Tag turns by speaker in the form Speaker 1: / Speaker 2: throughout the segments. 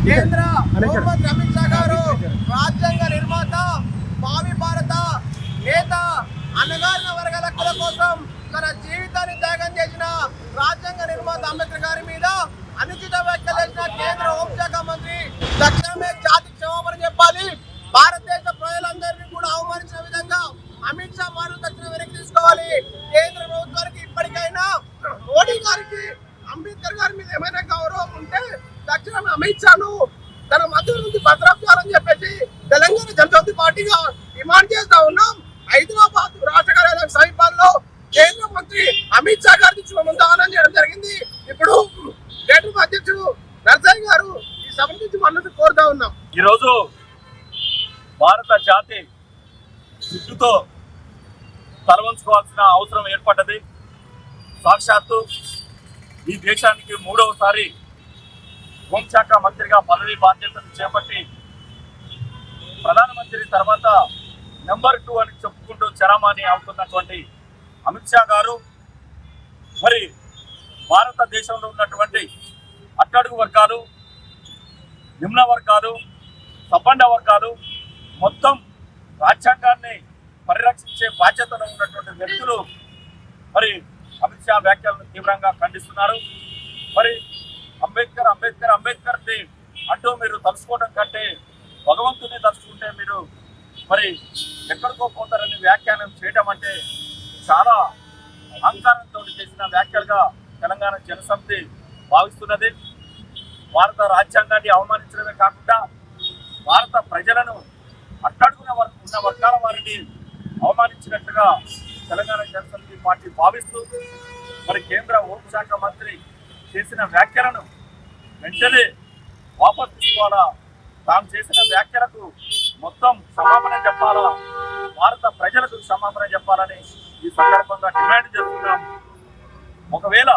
Speaker 1: కేంద్ర హోంమంత్రి అమిత్ షా గారు రాజ్యాంగ నిర్మాత, భావి భారత నేత, అణగారిన వర్గాల హక్కుల కోసం తన జీవితాన్ని త్యాగం చేసిన రాజ్యాంగ నిర్మాత అంబేద్కర్ గారి మీద అనుచిత వ్యాఖ్యలు చేసిన కేంద్ర హోంశాఖ మంత్రి తక్షణమే జాతి క్షమాపణ చెప్పాలి. భారతదేశ ప్రజలందరినీ కూడా అవమానించిన విధంగా అమిత్ షా మాటలు తక్షణం వెనక్కి తీసుకోవాలి. కేంద్ర ప్రభుత్వానికి ఇప్పటికైనా మోడీ గారికి అంబేద్కర్ గారి మీద ఏమైనా గౌరవం ఉంటే తక్షణం అమిత్ షాను తన మధ్య నుంచి భద్రపడాలని చెప్పేసి తెలంగాణ జనసమితి పార్టీగా డిమాండ్ చేస్తా ఉన్నాం. హైదరాబాద్ రాష్ట్ర కార్యాలయం సమీపంలో కేంద్ర మంత్రి అమిత్ షా గారి ఆహ్వానం చేయడం జరిగింది. ఇప్పుడు కేంద్ర అధ్యక్షుడు నర్సయ్య గారు ఈ సభ నుంచి మద్దతు కోరుతా ఉన్నాం.
Speaker 2: ఈరోజు భారత జాతి సిగ్గుతో తలవంచుకోవాల్సిన అవసరం ఏర్పడ్డది. సాక్షాత్తు ఈ దేశానికి 3వసారి హోంశాఖ మంత్రిగా పదవి బాధ్యతను చేపట్టి ప్రధానమంత్రి తర్వాత నెంబర్ 2 అని చెప్పుకుంటూ చరమాని అవుతున్నటువంటి అమిత్ షా గారు మరి భారతదేశంలో ఉన్నటువంటి అట్టడుగు వర్గాలు, నిమ్న వర్గాలు, సబ్బండ వర్గాలు మొత్తం రాజ్యాంగాన్ని పరిరక్షించే బాధ్యతలో ఉన్నటువంటి వ్యక్తులు మరి అమిత్ షా వ్యాఖ్యలను తీవ్రంగా ఖండిస్తున్నారు. మరి అంబేద్కర్ అంబేద్కర్ అంబేద్కర్ని అంటూ మీరు తలుచుకోవడం కంటే భగవంతుని తలుచుకుంటే మీరు మరి ఎక్కడికో పోతారని వ్యాఖ్యానం చేయడం అంటే చాలా అహంకారంతో చేసిన వ్యాఖ్యలుగా తెలంగాణ జనసమితి భావిస్తున్నది. భారత రాజ్యాంగాన్ని అవమానించడమే కాకుండా భారత ప్రజలను అట్టడుగున ఉన్న వర్గాల వారిని అవమానించినట్లుగా తెలంగాణ జనసమితి పార్టీ భావిస్తూ మరి కేంద్ర హోంశాఖ మంత్రి చేసిన వ్యాఖ్యలను వెంటనే వాపసు తీసుకోవాలా, తాము చేసిన వ్యాఖ్యలకు మొత్తం క్షమాపణ చెప్పాలా, భారత ప్రజలకు క్షమాపణ చెప్పాలని ఈ సందర్భంగా డిమాండ్ చేస్తున్నాం. ఒకవేళ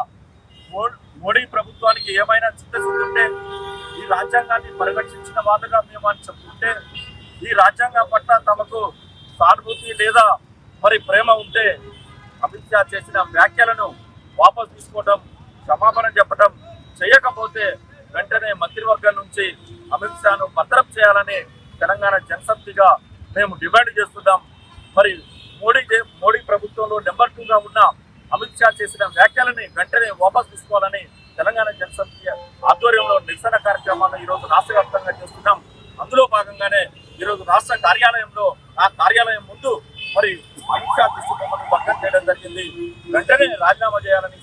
Speaker 2: మోడీ ప్రభుత్వానికి ఏమైనా చిత్తశుద్ధి ఉంటే ఈ రాజ్యాంగాన్ని పరిరక్షించిన వాళ్ళుగా మేము అని చెప్పుకుంటే, ఈ రాజ్యాంగం పట్ల తమకు సానుభూతి లేదా మరి ప్రేమ ఉంటే అమిత్ షా చేసిన వ్యాఖ్యలను వాపసు తీసుకోవడం, క్షమాపణ చెప్పడం చేయకపోతే వెంటనే మంత్రివర్గం నుంచి అమిత్ షాను భద్రం చేయాలని తెలంగాణ జనసమితిగా మేము డిమాండ్ చేస్తున్నాం. మరి మోడీ ప్రభుత్వంలో నెంబర్ 2గా ఉన్న అమిత్ షా చేసిన వ్యాఖ్యలని వెంటనే వాపసు తీసుకోవాలని తెలంగాణ జనసమితి ఆధ్వర్యంలో నిరసన కార్యక్రమాలను ఈరోజు రాష్ట్ర వ్యాప్తంగా చేస్తున్నాం. అందులో భాగంగానే ఈరోజు రాష్ట్ర కార్యాలయంలో ఆ కార్యాలయం ముందు మరి అమిత్ షా దృష్టిబొమ్మను భగ్నం చేయడం జరిగింది. వెంటనే రాజీనామా చేయాలని